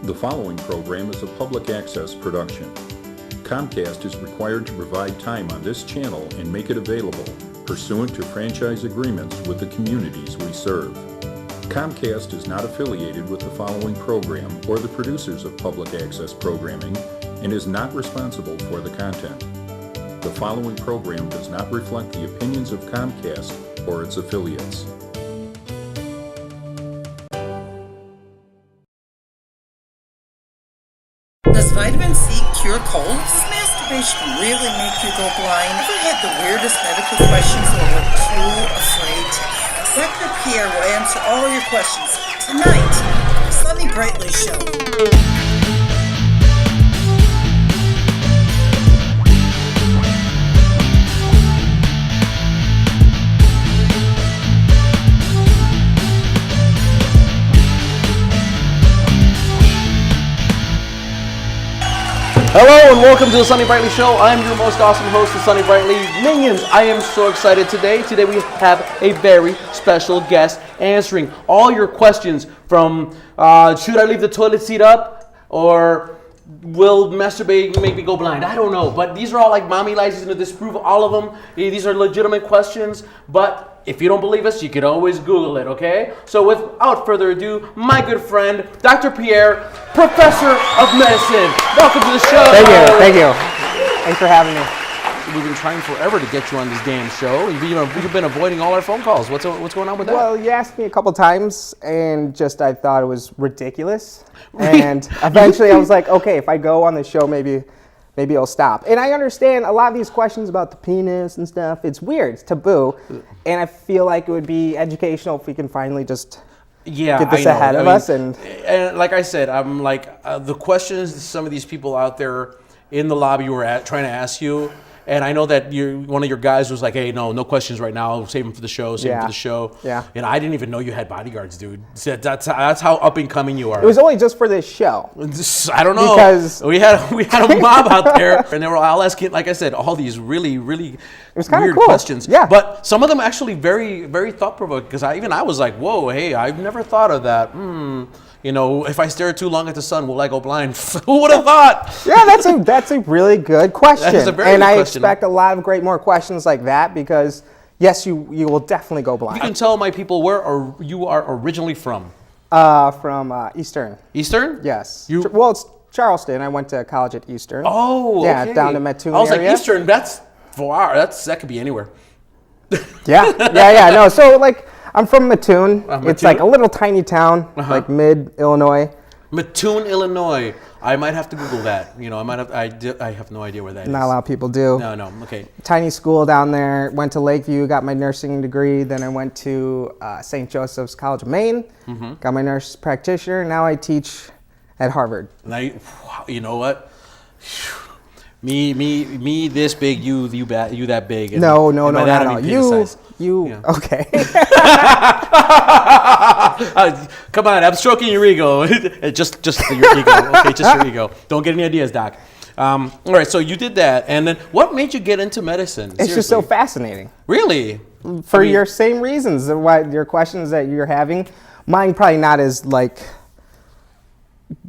The following program is a public access production. Comcast is required to provide time on this channel and make it available pursuant to franchise agreements with the communities we serve. Comcast is not affiliated with the following program or the producers of public access programming and is not responsible for the content. The following program does not reflect the opinions of Comcast or its affiliates. Does vitamin C cure colds? Does masturbation really make you go blind? Ever had the weirdest medical questions that were too afraid to ask? Dr. Pierre will answer all your questions tonight on the Sonny Brightly Show. Hello and welcome to the Sonny Brightly Show. I'm your most awesome host, the Sonny Brightly. Minions, I am so excited today. Today we have a very special guest answering all your questions from should I leave the toilet seat up or will masturbating make me go blind? I don't know, but these are all like mommy lies to disprove all of them. These are legitimate questions, but if you don't believe us, you can always Google it, okay? So without further ado, my good friend, Dr. Pierre, Professor of Medicine. Welcome to the show. Thank you. Thanks for having me. We've been trying forever to get you on this damn show. You've been avoiding all our phone calls. What's going on with that? Well, you asked me a couple times, and I thought it was ridiculous. And eventually I was like, okay, if I go on the show, maybe it'll stop. And I understand a lot of these questions about the penis and stuff. It's weird. It's taboo. And I feel like it would be educational if we can finally just get this ahead of us. And like I said, I'm like, the questions some of these people out there in the lobby were trying to ask you, and I know that one of your guys was like, hey, no questions right now. Save them for the show. Yeah. And I didn't even know you had bodyguards, dude. So that's how up and coming you are. it was only just for this show. I don't know. Because we had a mob out there, and they were all asking, like I said, all these really weird cool. questions. Yeah. But some of them actually very, very thought-provoking, because I was like, whoa, hey, I've never thought of that. You know, if I stare too long at the sun, will I go blind? Who would have thought? Yeah, that's a really good question. That's a very good question. I expect a lot of more questions like that because, yes, you will definitely go blind. You can tell my people where you are originally from. From Eastern. Eastern? Yes. Well, it's Charleston. I went to college at Eastern. Oh, yeah, okay. down in Mattoon I was area. like, Eastern, that's far. That could be anywhere. Yeah. No, so like I'm from Mattoon. It's like a little tiny town, like mid-Illinois. Mattoon, Illinois. I might have to Google that. You know, I have no idea where that is. Not a lot of people do. No, okay. Tiny school down there. Went to Lakeview, got my nursing degree. Then I went to St. Joseph's College of Maine, got my nurse practitioner. Now I teach at Harvard. Now, you know what? Me this big, you that big. And No, by that, I mean you. Yeah. Okay. Come on, I'm stroking your ego. just your ego. Okay, just your ego. Don't get any ideas, Doc. All right, so you did that, and then what made you get into medicine? It's just so fascinating. Really? For your same reasons, why your questions that you're having. Mine probably not as like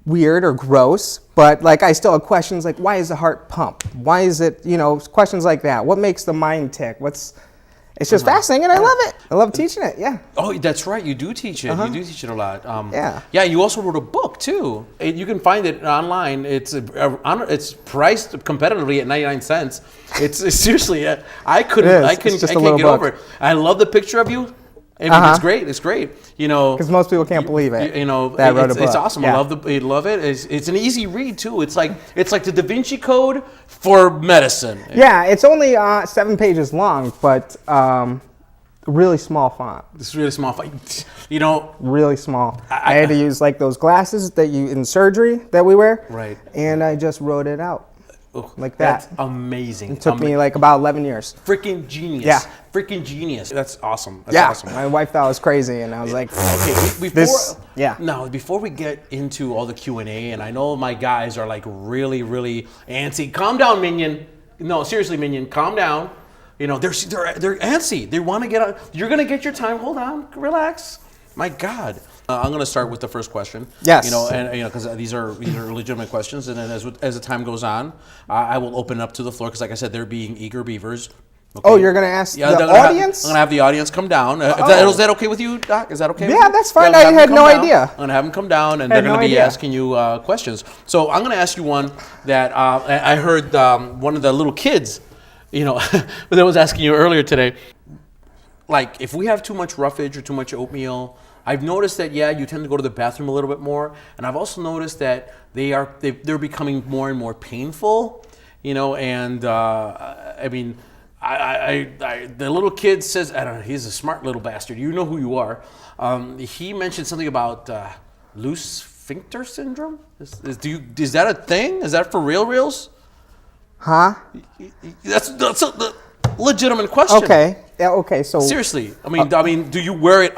weird or gross, but like I still have questions like, why is the heart pump? Why is it, questions like that. What makes the mind tick? It's just fascinating, and I love it. I love teaching it, yeah. Oh, that's right. You do teach it. You do teach it a lot. Yeah. Yeah, you also wrote a book, too. You can find it online. It's priced competitively at 99 cents. It's seriously, I can't get over it. I love the picture of you. I mean, it's great. It's great. Because most people can't believe it. That I wrote a book. It's awesome. Yeah. I love it. It's an easy read too. It's like the Da Vinci Code for medicine. Yeah, it's only 7 pages long, but really small font. It's really small font. Really small. I had to use like those glasses that you in surgery that we wear. Right. And I just wrote it out. Like that. That's amazing. It took me like about 11 years. Freaking genius. Yeah. Freaking genius. That's awesome. That's awesome. My wife thought I was crazy, and I was like, okay, before we get into all the Q&A, and I know my guys are like really, really antsy. Calm down, Minion. No, seriously, Minion, calm down. They're antsy. They want to get out. You're going to get your time. Hold on. Relax. My God. I'm going to start with the first question. Yes. Because these are legitimate questions, and then as the time goes on, I will open up to the floor because, like I said, they're being eager beavers. Okay. Oh, you're going to ask the audience? I'm going to have the audience come down. Is that okay with you, Doc? Is that okay? Yeah, that's fine. I had no idea. I'm going to have them come down, and they're going to be asking you questions. So I'm going to ask you one that I heard one of the little kids, that was asking you earlier today. Like, if we have too much roughage or too much oatmeal, I've noticed that, you tend to go to the bathroom a little bit more. And I've also noticed that they're becoming more and more painful, and the little kid says, I don't know, he's a smart little bastard. You know who you are. He mentioned something about loose sphincter syndrome. Is that a thing? Is that for reals? Huh? That's a legitimate question. Okay. Yeah. Okay. So seriously, do you wear it?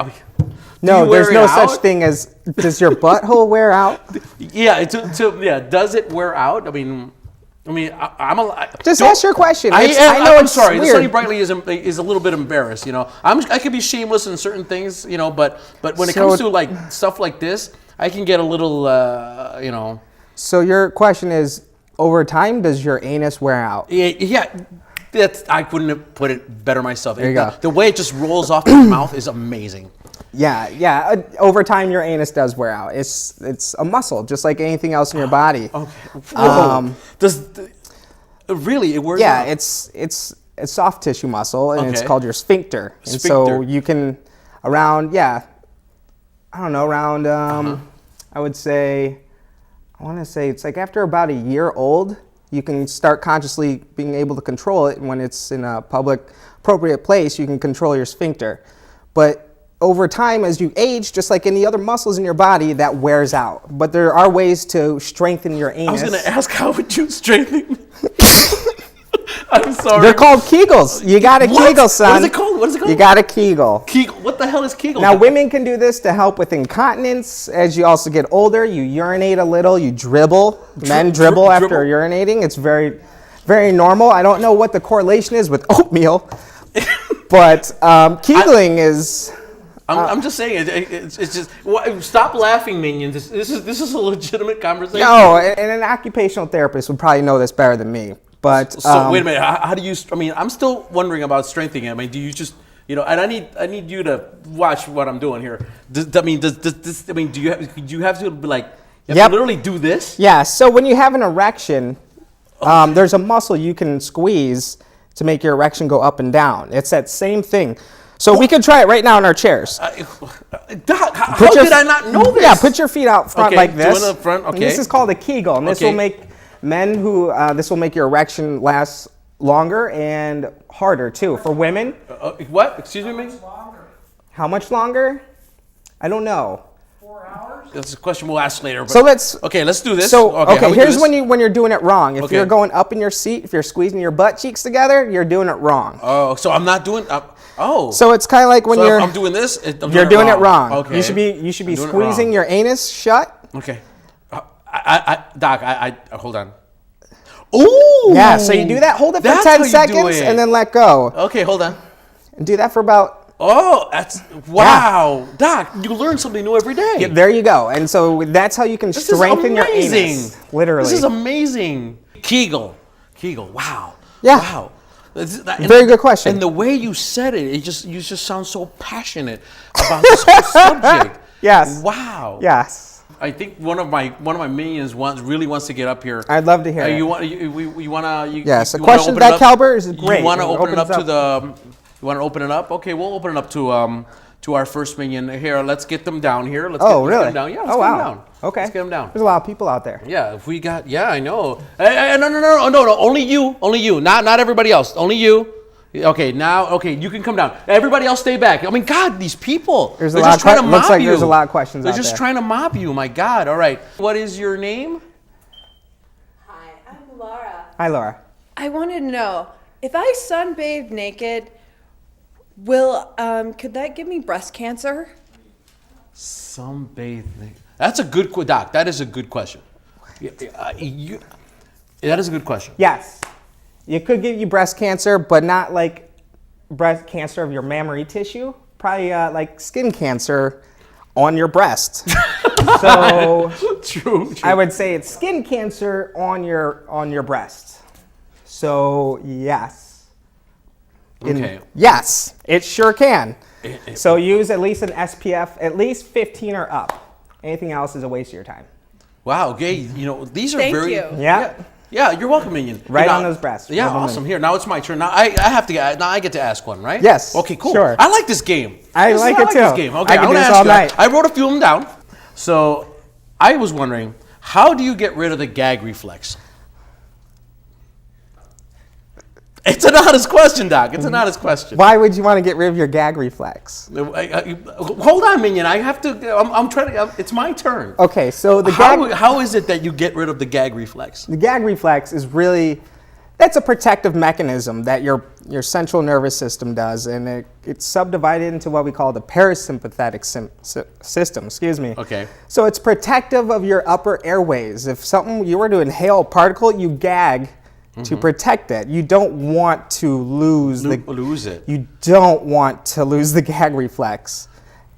No, there's no such thing as. Does your butthole wear out? Yeah. Does it wear out? Just ask your question. I'm sorry. The Sonny Brightly is a little bit embarrassed. I could be shameless in certain things. But when it comes to like stuff like this, I can get a little. So your question is, over time, does your anus wear out? Yeah. I couldn't have put it better myself. There you go. The way it just rolls off your mouth is amazing. Yeah. Over time, your anus does wear out. It's a muscle, just like anything else in your body. Okay. Really, it wears out? Yeah, it's a soft tissue muscle, and it's called your sphincter. And so you can around I want to say it's like after about a year old, you can start consciously being able to control it. And when it's in a public, appropriate place, you can control your sphincter. But over time, as you age, just like any other muscles in your body, that wears out. But there are ways to strengthen your anus. I was going to ask, how would you strengthen? I'm sorry. They're called Kegels. You got to Kegel, son. What is it called? You got to Kegel. Kegel. What the hell is Kegel? Now, women can do this to help with incontinence. As you also get older, you urinate a little, you dribble. Men dribble after urinating. It's very, very normal. I don't know what the correlation is with oatmeal, but Kegling is... I'm just saying, it's just, stop laughing, minions. This is a legitimate conversation. No, and an occupational therapist would probably know this better than me. But so wait a minute. How do you? I'm still wondering about strengthening it. Do you just, and I need you to watch what I'm doing here. Do you have to be like, you have to literally do this? Yeah. So when you have an erection, there's a muscle you can squeeze to make your erection go up and down. It's that same thing. So we can try it right now in our chairs. Doc, how did I not know this? Yeah, put your feet out front like this. Do it in the front. Okay. And this is called a Kegel, and this will make men this will make your erection last longer and harder too. For women. What? Excuse me? How much longer? I don't know. 4 hours? That's a question we'll ask later. So let's do this. So here's when you're doing it wrong. If you're going up in your seat, if you're squeezing your butt cheeks together, you're doing it wrong. Oh, so I'm not doing. So it's kind of like when I'm doing this. You're doing it wrong. Okay. You should be squeezing your anus shut. Okay. Doc, hold on. Ooh. Yeah. So you do that. Hold it for 10 seconds and then let go. Okay, hold on. And do that for about. Oh, wow. Yeah. Doc, you learn something new every day. Yeah, there you go. And so that's how you can strengthen your anus. Literally. This is amazing. Kegel. Wow. Yeah. Wow. Very good question. And the way you said it, you just sound so passionate about this whole subject. Yes. Wow. Yes. I think one of my minions really wants to get up here. I'd love to hear it. You want to? Yes. A question that caliber is great. You want to open it up to the? You want to open it up? Okay, we'll open it up to our first minion here. Let's get them down here. Let's really? Get them down. Yeah. Let's get them down. Okay. Let's get them down. There's a lot of people out there. Yeah. If we got. Yeah, I know. Hey, no. Only you. Not everybody else. Only you. Okay, you can come down. Everybody else stay back. God, these people. They're just trying to mob you. Looks like there's a lot of questions out there. They're just trying to mob you. My God. All right. What is your name? Hi, I'm Laura. Hi, Laura. I wanted to know, if I sunbathe naked, could that give me breast cancer? Sunbathe naked. That's a good Doc. That is a good question. That is a good question. Yes. It could give you breast cancer, but not like breast cancer of your mammary tissue. Probably like skin cancer on your breast. So True. I would say it's skin cancer on your breast. So yes. Okay. Yes, it sure can. So use at least an SPF, at least 15 or up. Anything else is a waste of your time. Wow. Okay. You know, these are Thank very. you. Yeah. Yeah, you're welcome, Minion. Right You know, on those breasts. Yeah, Rub 'em in. awesome. Here, now it's my turn. Now I have to get. Now I get to ask one, right? Yes, Okay, cool. sure. I like this game. I like it this too. game. Okay, I can I'm do gonna this ask all you. night. I wrote a few of them down. So I was wondering, how do you get rid of the gag reflex? It's an honest question, Doc. It's an honest question. Why would you want to get rid of your gag reflex? Hold on, Minion. I have to. I'm trying to. It's my turn. Okay, so the How is it that you get rid of the gag reflex? The gag reflex is really, that's a protective mechanism that your central nervous system does, and it's subdivided into what we call the parasympathetic system. Excuse me. Okay. So it's protective of your upper airways. If you were to inhale a particle, you gag to protect it. You don't want to lose Lose it. You don't want to lose the gag reflex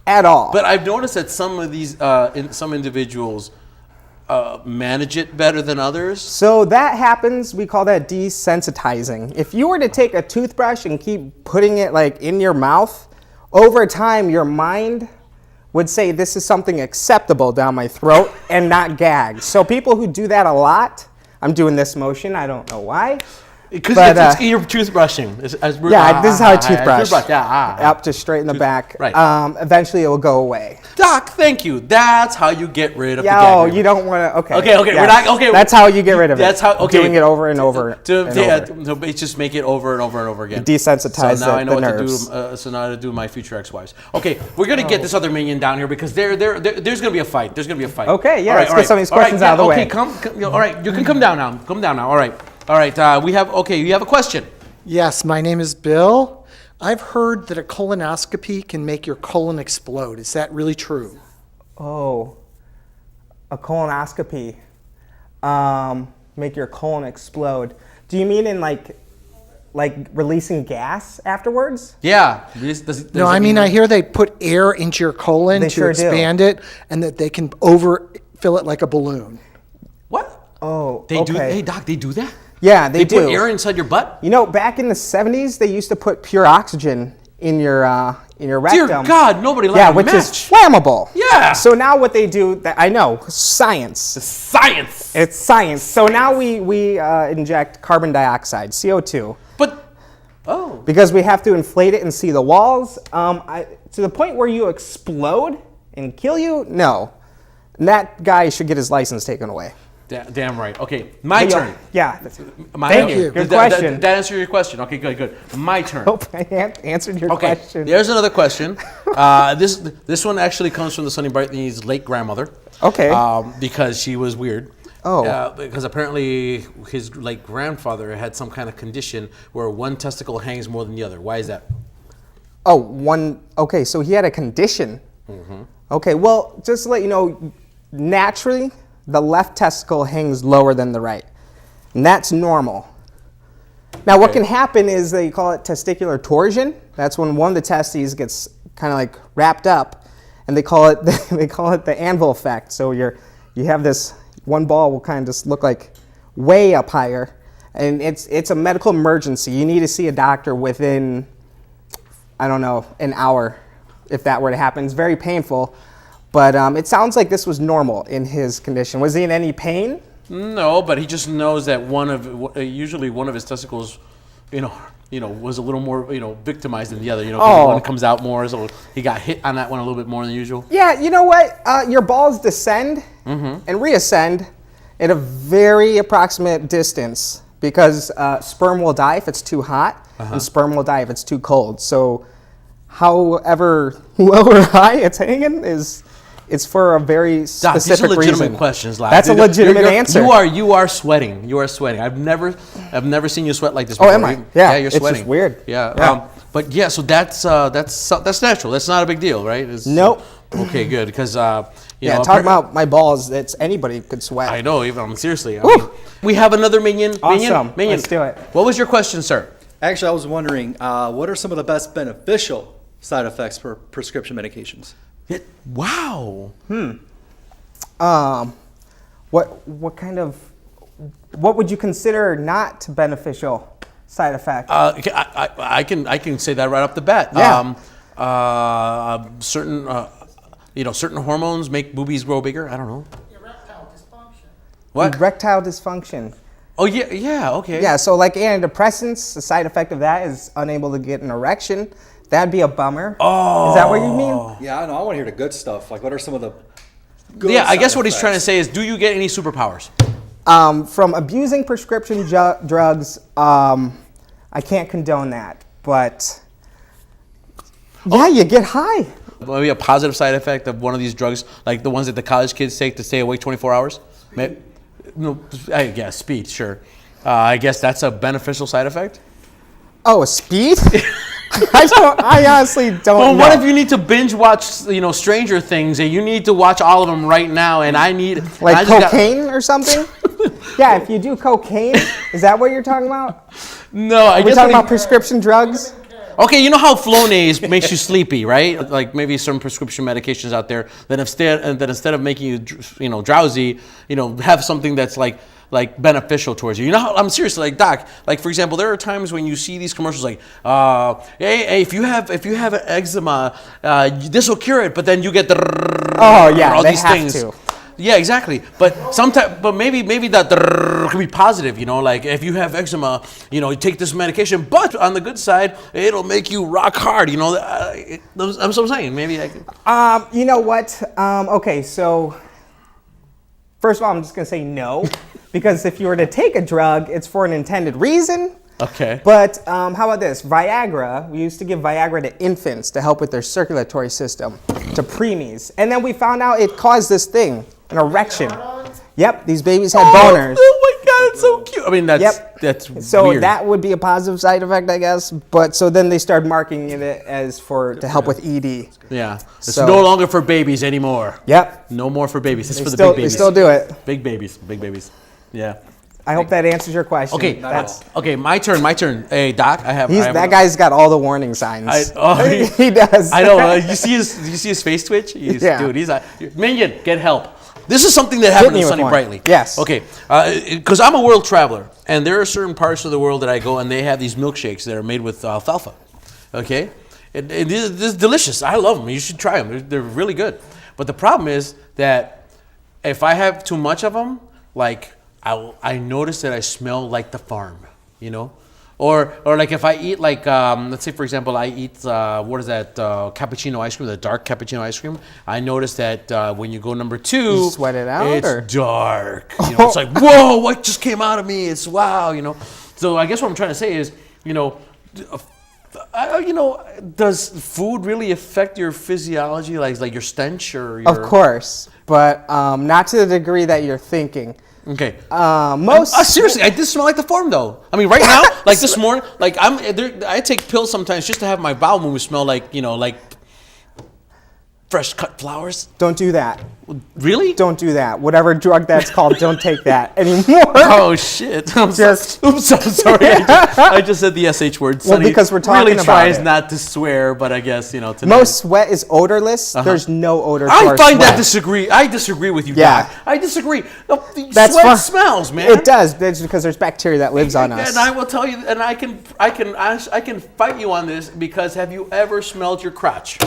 at all. But I've noticed that some of these, some individuals manage it better than others. So that happens, we call that desensitizing. If you were to take a toothbrush and keep putting it like in your mouth, over time your mind would say this is something acceptable down my throat and not gag. So people who do that a lot, I'm doing this motion, I don't know why. Because But, it's you're toothbrushing. This is how I toothbrush. Up to straight in the back. Right. Eventually it will go away. Doc, thank you. That's how you get rid of the Yo, gag you reflex. don't want to, okay. Okay, Yes. we're not, okay. That's how you get rid of it. That's how, okay. Doing it over and over and over. So just make it over and over and over again. Desensitize So now I know the what nerves. to do. So now to do my future ex-wives. Okay, we're gonna get this other minion down here because there's gonna be a fight. There's gonna be a fight. Okay, yeah, All let's all get some of these all right, questions out of the okay, way. come, all right, you can come down now. Come down now. All right. We have, okay, you have a question. Yes, my name is Bill. I've heard that a colonoscopy can make your colon explode. Is that really true? Oh, a colonoscopy. Make your colon explode. Do you mean in like releasing gas afterwards? Yeah. No, I mean, I hear they put air into your colon They to sure do. expand it and that they can overfill it like a balloon. What? Oh, They do. okay. Hey, Doc, they do that? Yeah, they They put do. air inside your butt? You know, back in the 70s, they used to put pure oxygen in your rectum. Dear God, nobody liked Yeah, a which match. is flammable. Yeah. So now what they do, I know, science. Science. It's science. So now we inject carbon dioxide, CO2. But, oh. Because we have to inflate it and see the walls. To the point where you explode and kill you? No. And that guy should get his license taken away. Damn right. Okay, my turn. Yeah. Thank you. Good question. That answered your question. Okay, good. My turn. Hope I answered your Okay, question. there's another question. This one actually comes from the Sonny Brightly's late grandmother. Okay. Because she was weird. Oh. Because apparently his late grandfather had some kind of condition where one testicle hangs more than the other. Why is that? Okay, so he had a condition. Mm-hmm. Okay, well, just to let you know, naturally, the left testicle hangs lower than the right. And that's normal. Now, what Okay. can happen is they call it testicular torsion. That's when one of the testes gets kind of like wrapped up, and they call it the anvil effect. So you have this one ball will kind of just look like way up higher, and it's a medical emergency. You need to see a doctor within, I don't know, an hour if that were to happen. It's very painful, but it sounds like this was normal in his condition. Was he in any pain? No, but he just knows that usually one of his testicles, was a little more, victimized than the other. Oh. One comes out more, so he got hit on that one a little bit more than usual. Yeah, you know what? Your balls descend and reascend at a very approximate distance because sperm will die if it's too hot, and sperm will die if it's too cold. So however low or high it's hanging it's for a very Doc, specific these are legitimate reason. questions, lad. That's a legitimate answer. You are sweating. You are sweating. I've never seen you sweat like this Oh, before. am I? Yeah, you're it's sweating. just weird. Yeah. Yeah. But yeah, so that's natural. That's not a big deal, right? Nope. Okay, good. Because Yeah, talk about my balls. It's anybody could sweat. I know. Even seriously. I mean, we have another minion. Awesome. Minion. Let's do it. What was your question, sir? Actually, I was wondering, what are some of the best beneficial side effects for prescription medications? Wow. What would you consider not beneficial side effect? I can say that right off the bat. Yeah. Certain hormones make boobies grow bigger. I don't know. Erectile dysfunction. What? Erectile dysfunction. Oh yeah. Okay. Yeah, so like antidepressants, the side effect of that is unable to get an erection. That'd be a bummer. Oh. Is that what you mean? Yeah, I know. I want to hear the good stuff. Like, what are some of the good Yeah, I guess side what he's trying to effects? say is, do you get any superpowers? From abusing prescription drugs, I can't condone that. But yeah, you get high. Maybe a positive side effect of one of these drugs, like the ones that the college kids take to stay awake 24 hours? No, I guess speed, sure. I guess that's a beneficial side effect. Oh, a speed? I honestly don't Well, know. what if you need to binge watch, Stranger Things, and you need to watch all of them right now, and I need Like I just got- cocaine or something? Yeah, if you do cocaine, is that what you're talking about? No, I We're guess. talking about prescription drugs? Okay, you know how Flonase makes you sleepy, right? Like maybe some prescription medications out there that instead of making you, drowsy, have something that's like beneficial towards you. You know how, I'm serious, like Doc, like for example, there are times when you see these commercials like, hey, if you have eczema, this will cure it, but then you get the Oh, yeah, all they these have things. to. Yeah, exactly. But maybe that could be positive. Like if you have eczema, you take this medication. But on the good side, it'll make you rock hard. That's what I'm saying. Maybe I can. You know what? Okay, so first of all, I'm just gonna say no, because if you were to take a drug, it's for an intended reason. Okay. But how about this? Viagra, we used to give Viagra to infants to help with their circulatory system, to preemies. And then we found out it caused this thing, an erection. Yep, these babies had boners. Oh my God, it's so cute. I mean, that's So weird. that would be a positive side effect, I guess. But so then they started marketing it as to help with ED. Yeah. It's So- no longer for babies anymore. Yep. No more for babies. It's for the Still, big babies. they still do it. Big babies. Yeah. I hope that answers your question. Okay. That's, Okay. My turn. Hey, Doc, I have. that guy's got all the warning signs. He he does. I know. You see his face twitch? Yeah. Dude, he's Minion, get help. This is something that happened me to with Sonny one. Brightly. Yes. Okay. Because I'm a world traveler, and there are certain parts of the world that I go, and they have these milkshakes that are made with alfalfa. Okay. This is delicious. I love them. You should try them. They're really good. But the problem is that if I have too much of them, like I notice that I smell like the farm, Or like if I eat let's say for example I eat what is that cappuccino ice cream, the dark cappuccino ice cream. I notice that when you go number 2, You sweat it out, it's or? dark. It's like whoa, what just came out of me? It's wow, So I guess what I'm trying to say is, does food really affect your physiology, like your stench or your? Of course, but not to the degree that you're thinking. Okay. Seriously, I did smell like the farm though. I mean, right now, like this morning, like I take pills sometimes just to have my bowel movements smell like like fresh cut flowers. don't do that. Really? Don't do that. Whatever drug that's called, don't take that anymore. Oh shit! I'm so sorry. I just said the sh word. Well, Sonny because we're talking really about tries it. not to swear, but I guess tonight. Most sweat is odorless. There's no odor to I our find that sweat. I disagree with you, Yeah. Doc. I disagree. No, That's sweat fine. smells, man. It does. That's because there's bacteria that lives on us. And I will tell you, and I can fight you on this because have you ever smelled your crotch?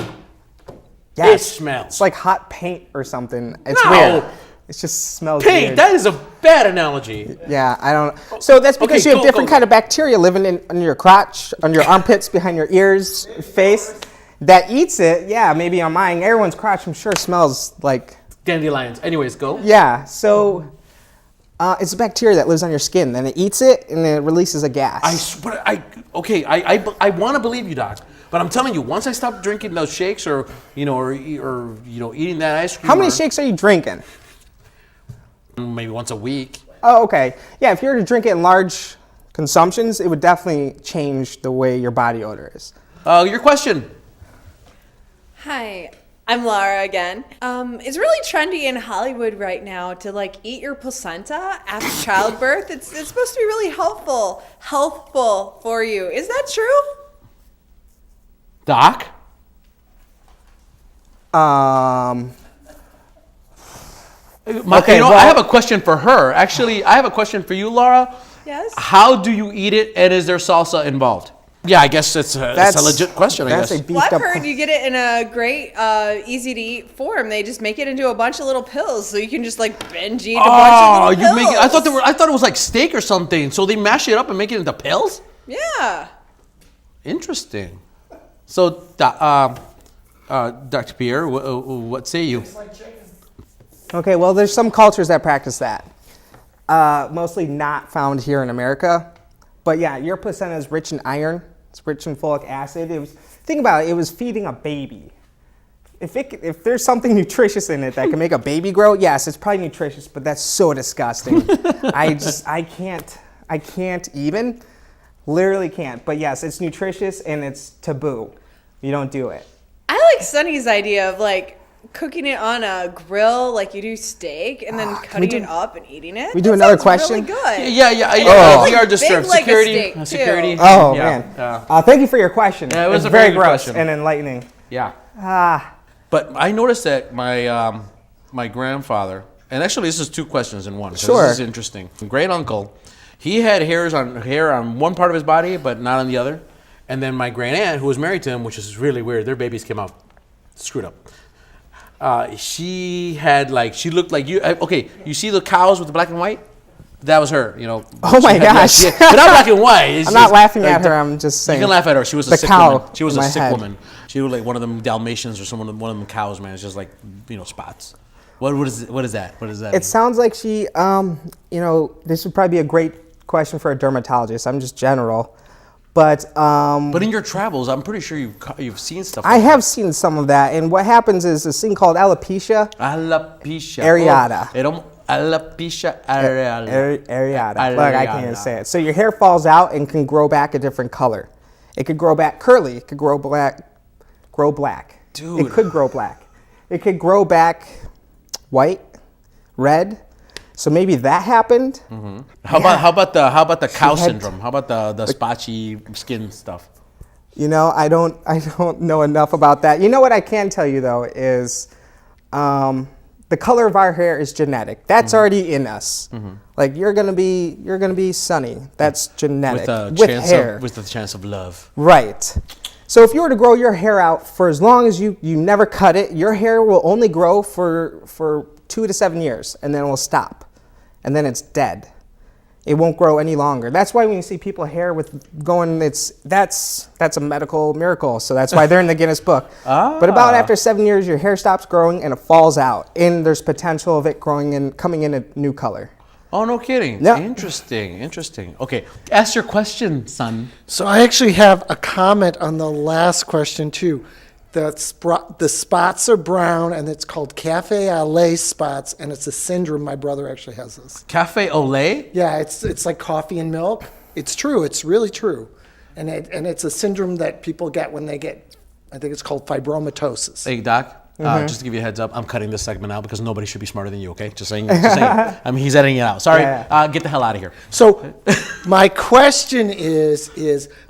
Yes. It smells. It's like hot paint or something. It's No. weird. It just smells paint. weird. That is a bad analogy. Yeah, I don't. So that's because Okay, you have go, different go. kind of bacteria living in your crotch, on your armpits, behind your ears, face, that eats it. Yeah, maybe on mine. Everyone's crotch, I'm sure, smells like. Dandelions. Anyways, go. Yeah. So it's a bacteria that lives on your skin. Then it eats it, and then it releases a gas. I want to believe you, Doc. But I'm telling you, once I stop drinking those shakes, or eating that ice cream. How many shakes are you drinking? Maybe once a week. Oh, okay. Yeah, if you were to drink it in large consumptions, it would definitely change the way your body odor is. Your question. Hi, I'm Laura again. It's really trendy in Hollywood right now to eat your placenta after childbirth. It's supposed to be really healthful for you. Is that true? Doc? Okay, I well- have a question for her. Actually, I have a question for you, Laura. Yes? How do you eat it, and is there salsa involved? Yeah, I guess it's a legit question, I That's guess. a beefed Well, I've up. heard you get it in a great, easy to eat form. They just make it into a bunch of little pills, so you can just like binge eat a bunch Oh, of you little make pills. it, I thought it was like steak or something. So they mash it up and make it into pills? Yeah. Interesting. So, Dr. Pierre, what say you? Okay, well, there's some cultures that practice that. Mostly not found here in America. But yeah, your placenta is rich in iron. It's rich in folic acid. Think about it. It was feeding a baby. If there's something nutritious in it that can make a baby grow, yes, it's probably nutritious. But that's so disgusting. I can't even. Literally can't. But yes, it's nutritious and it's taboo. You don't do it. I like Sonny's idea of like cooking it on a grill like you do steak and then cutting it up and eating it. We do That another sounds question? Really good. Yeah. We are Big disturbed. leg of Security. steak, too. Security. Oh, Yeah. man. Thank you for your question. Yeah, it was It's a very very good gross question. and enlightening. Yeah. But I noticed that my my grandfather, and actually this is two questions in one. So Sure. This is interesting. Great uncle, he had hair on one part of his body, but not on the other. And then my grand aunt, who was married to him, which is really weird, their babies came out screwed up. She looked like you. Okay, you see the cows with the black and white? That was her, you know. Oh my gosh. But not black and white. It's I'm not just, laughing like, at her. I'm just saying. You can laugh at her. She was a The sick cow woman. She was in a my sick head. woman. She was like one of them Dalmatians or one of them cows, man. It's just like, spots. What is that? What is that? It sounds like she, this would probably be a great question for a dermatologist. I'm just general. But But in your travels, I'm pretty sure you've seen stuff. I have seen some of that. And what happens is this thing called alopecia Alopecia areata. Alopecia areata. Areata. Look, I can't even say it. So your hair falls out and can grow back a different color. It could grow back curly. It could grow black. Dude. It could grow black. It could grow back white, red. So maybe that happened. Mm-hmm. How about the cow had- syndrome? How about the spotchy skin stuff? I don't know enough about that. You know what I can tell you though is the color of our hair is genetic. That's already in us. Like you're gonna be Sonny. That's genetic. With the chance of love. Right. So if you were to grow your hair out for as long as you never cut it, your hair will only grow for 2 to 7 years, and then it will stop, and then it's dead. It won't grow any longer. That's why when you see people hair that's a medical miracle. So that's why they're in the Guinness Book. But about after 7 years, your hair stops growing and it falls out, and there's potential of it growing and coming in a new color. Oh, no kidding. Yeah. Interesting. Okay, ask your question, son. So I actually have a comment on the last question too. The spots are brown, and it's called cafe au lait spots, and it's a syndrome. My brother actually has this. Cafe au lait? Yeah, it's like coffee and milk. It's true. It's really true, and it's a syndrome that people get when they get. I think it's called fibromatosis. Hey, Doc. Just to give you a heads up, I'm cutting this segment out because nobody should be smarter than you, okay? Just saying. I mean, he's editing it out. Sorry. Yeah. Get the hell out of here. So my question is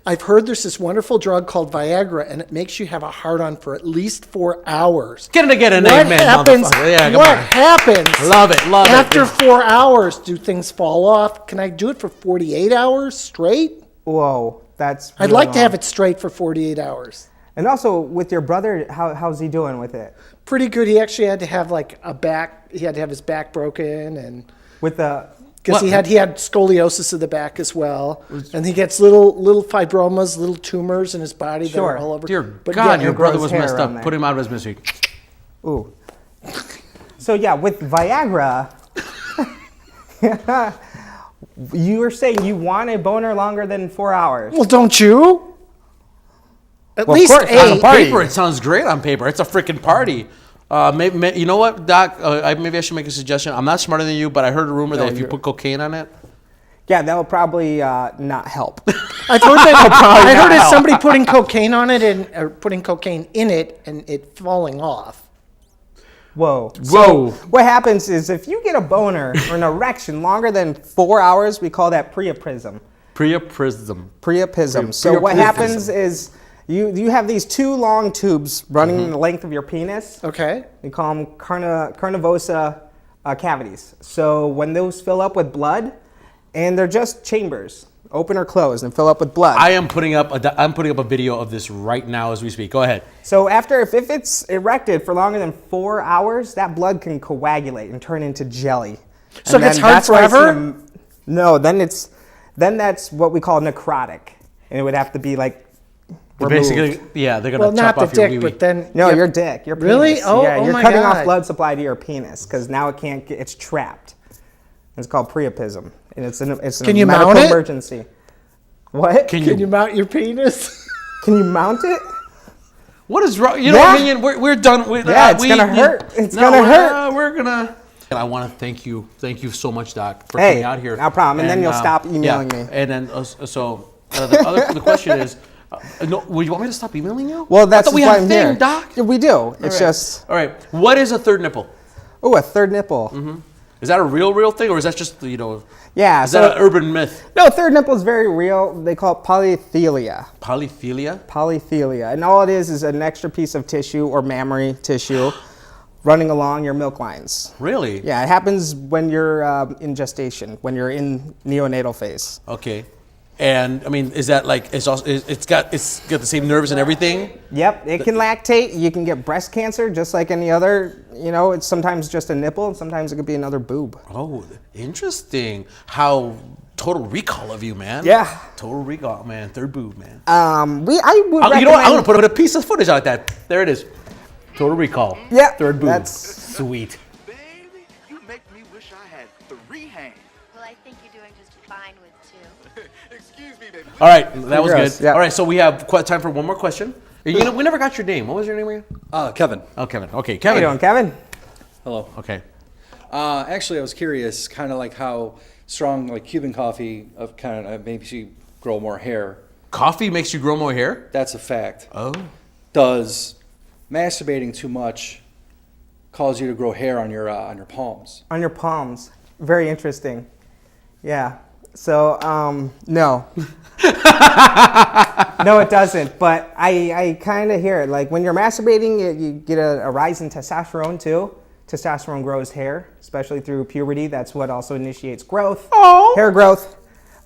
I've heard there's this wonderful drug called Viagra, and it makes you have a hard-on for at least 4 hours. Get an What amen, happens? motherfucker. Yeah, come What on. happens? Love it. After 4 hours, do things fall off? Can I do it for 48 hours straight? Whoa, that's. I'd really like to long. have it straight for 48 hours. And also with your brother, how's he doing with it? Pretty good. He actually had to have like a back. He had to have his back broken, and With the because he had scoliosis of the back as well, and he gets little fibromas, little tumors in his body that Sure. are all over. Dear But God, yeah, your it brother grows was messed hair up. on there. Put him out of his misery. ooh. So yeah, with Viagra, you were saying you want a boner longer than 4 hours. well, don't you? At Well, of least course, on a 8. party. Paper, it sounds great on paper. It's a freaking party. Maybe, you know what, Doc? Maybe I should make a suggestion. I'm not smarter than you, but I heard a rumor that if you put cocaine on it, Yeah, that will probably not help. I've heard that. I heard it's somebody putting cocaine on it or putting cocaine in it and it falling off. Whoa. Whoa. So what happens is if you get a boner or an erection longer than 4 hours, we call that priapism. priapism. Priapism. So what happens is You have these two long tubes running the length of your penis. Okay. We call them carnivosa cavities. So when those fill up with blood, and they're just chambers, open or closed, and fill up with blood. I'm putting up a video of this right now as we speak. Go ahead. So after, if it's erected for longer than 4 hours, that blood can coagulate and turn into jelly. So And it gets then hard that's why it's forever? no, then that's what we call necrotic, and it would have to be like removed. Basically, yeah, they're gonna Well, chop not the off your dick, wee-wee. but then No, yep. your dick, your penis. Really? Oh, yeah, oh you're my cutting God. off blood supply to your penis because now it can't get, it's trapped. It's called priapism, and it's a Can you medical mount it? emergency. What? Can Can you mount your penis? Can you mount it? What is wrong? You know, Yeah. Minion, we're done. Yeah, it's gonna hurt. It's gonna hurt. We're gonna. And I want to thank you so much, Doc, for Hey, coming out here. no problem. And then you'll stop emailing me. And then the question is, no, would you want me to stop emailing you? Well, that's I thought we why had a I'm thing, here. Doc. Yeah, we do. It's All right. just All right. What is a third nipple? a third nipple. Is that a real thing, or is that just Yeah. Is that an urban myth? No, third nipple is very real. They call it polythelia. Polythelia. Polythelia, and all it is an extra piece of tissue or mammary tissue running along your milk lines. Really? Yeah, it happens when you're in gestation, when you're in neonatal phase. Okay. And I mean, is that like it's got the same nerves and everything? Yep, it can lactate. You can get breast cancer just like any other. It's sometimes just a nipple, and sometimes it could be another boob. Oh, interesting. How total recall of you, man. Yeah. Total recall, man. Third boob, man. I would You know what? I'm recommend- gonna put a piece of footage like that. There it is. Total recall. Yeah, Third boob. that's- Sweet. Baby, you make me wish I had 3 hands. Well, I think you're doing just fine with 2. Excuse me, baby. All right, that was Gross, good. yeah. All right, so we have time for one more question. We never got your name. What was your name again? Kevin. Oh, Kevin. Okay, How Kevin. you doing, Kevin? Hello. Okay. Actually, I was curious, kind of like how strong, like Cuban coffee, of kind of makes you grow more hair. Coffee makes you grow more hair? That's a fact. Oh. Does masturbating too much cause you to grow hair on your palms? On your palms. Very interesting. Yeah. So, no. No, it doesn't. But I kind of hear it. Like when you're masturbating, you get a rise in testosterone too. Testosterone grows hair, especially through puberty. That's what also initiates growth, hair growth.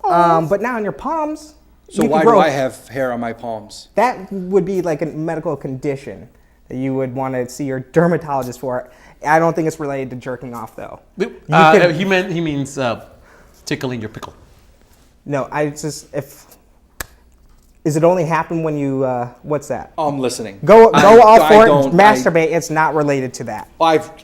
But now on your palms, So you can why grow. do I have hair on my palms? That would be like a medical condition that you would want to see your dermatologist for. I don't think it's related to jerking off though. could- He means tickling your pickle. No, Is it only happen when you? What's that? I'm listening. Go all for it. don't- Masturbate. It's not related to that.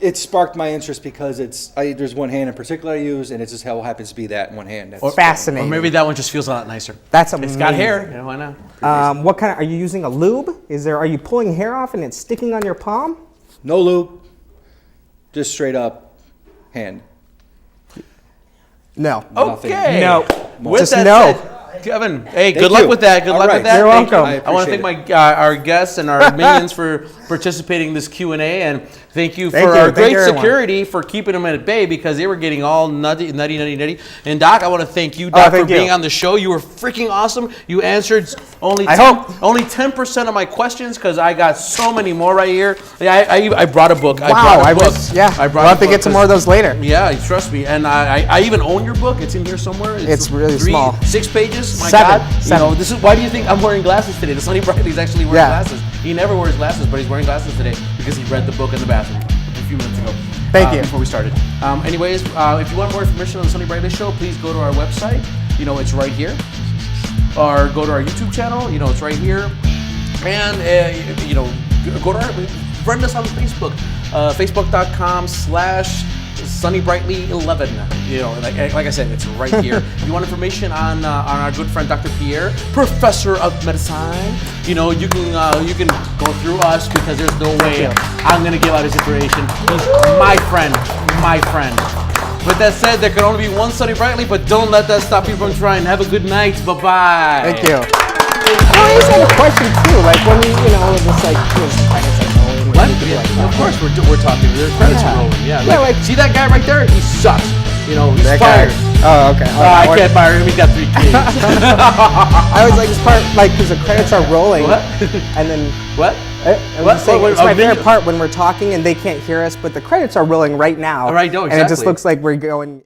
It sparked my interest because there's one hand in particular I use, and it just happens to be that one hand. That's Fascinating. Or maybe that one just feels a lot nicer. That's It's got amazing. hair. Why not? What kind of? Are you using a lube? Are you pulling hair off and it's sticking on your palm? No lube, just straight up hand. No. Nothing. Okay. No. With Just that no. said, Kevin, hey, Thank good luck you. with that. Good All luck right. with that. You're Thank you. welcome. I want to thank our guests and our minions for participating in this Q&A, and thank you for Thank you. our Thank great you, everyone. security for keeping them at bay because they were getting all nutty. And Doc, I want to thank you, Doc, for thank you. being on the show. You were freaking awesome. You answered only 10% of my questions because I got so many more right here. I brought a book. Wow. I brought a book. I brought. brought We'll have a to book get some more of 'cause- those later. Yeah, trust me. And I even own your book. It's in here somewhere. It's really small. 6 pages. My 7. God. 7. This is why do you think I'm wearing glasses today? The Sonny Brightly's actually wearing Yeah. glasses. He never wears glasses, but he's wearing glasses today because he read the book in the bathroom a few minutes ago. Thank you. Before we started. Anyways, if you want more information on the Sonny Brightly Show, please go to our website. It's right here. Or go to our YouTube channel. It's right here. And go to friend us on Facebook. Facebook.com/SonnyBrightly11. Like I said, it's right here. If you want information on our good friend Dr. Pierre, Professor of Medicine, you can go through us because there's no way I'm gonna give out his information. He's my friend. With that said, there can only be one Sonny Brightly, but don't let that stop you from trying. Have a good night. Bye-bye. Thank you. I just had a question too. Like when just like his credits are rolling. What? Yeah, of course, we're talking. The credits are rolling. Yeah. Yeah, like- See that guy right there? He sucks. He's That guy. fired. Oh, okay. I can't fire him. He's got 3 kids. I was like, this part, like, because the credits are rolling. What? And then. What? It's my favorite part when we're talking and they can't hear us, but the credits are rolling right now. Right, no, And it just exactly. looks like we're going.